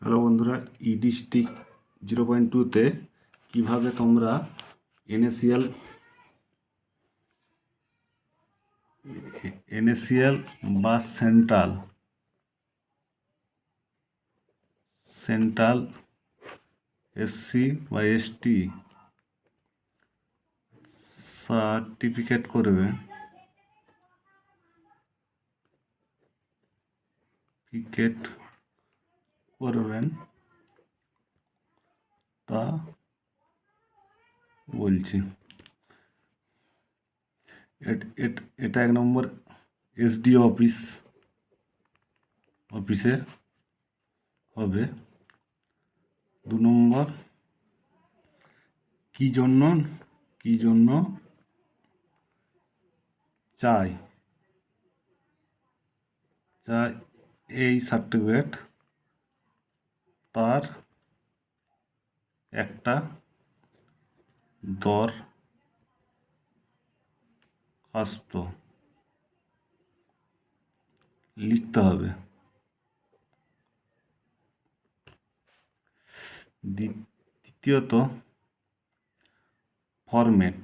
Hello বন্ধুরা, district 0.2-তে কীভাবে তোমরা এনএসিএল বা সেন্ট্রাল এসসি বা এসটি সার্টিফিকেট করবেন তা বলছি। এটা 1 নম্বর এসডিও অফিসে হবে। 2 নম্বর কি জন্য চাই এই সার্টিফিকেট, তার একটা দরখাস্ত লিখতে হবে। দ্বিতীয়ত ফরম্যাট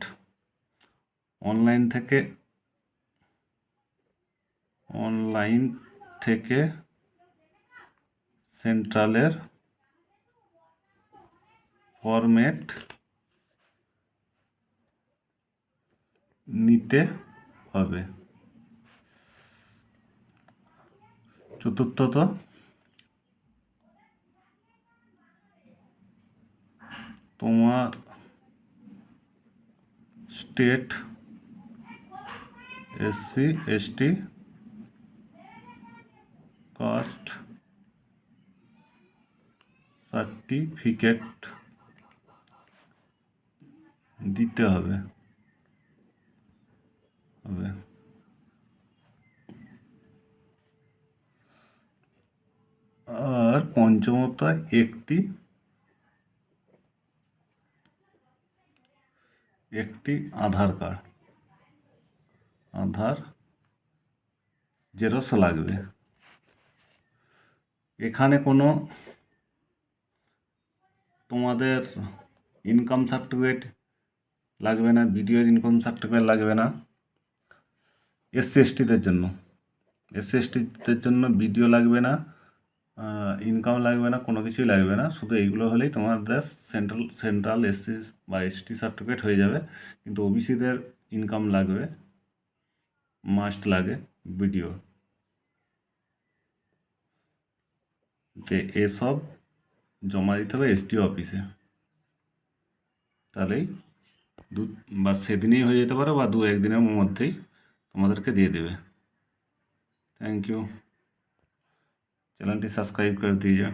অনলাইন থেকে সেন্ট্রালের ফরম্যাট নিতে হবে। চতুর্থত তোমার state SC ST caste certificate দিতে হবে। আর পঞ্চমত একটি আধার জেরক্স লাগবে। এখানে কোনো তোমাদের ইনকাম সার্টিফিকেট লাগবে না, বিডিওর ইনকাম সার্টিফিকেট লাগবে না। এসসি এসটিদের জন্য বিডিও লাগবে না, ইনকাম লাগবে না, কোনো কিছুই লাগবে না। শুধু এইগুলো হলেই তোমাদের সেন্ট্রাল এসসি বা এসটি সার্টিফিকেট হয়ে যাবে। কিন্তু ওবিসিদের ইনকাম লাগবে, মাস্ট লাগে বিডিও। যে এসব জমা দিতে হবে এসডিও অফিসে, তাহলেই বা সেদিনেই হয়ে যেতে পারে বা 2-1 দিনের মধ্যেই তোমাদেরকে দিয়ে দেবে। Thank you. चैनल सब्सक्राइब कर दीजिए।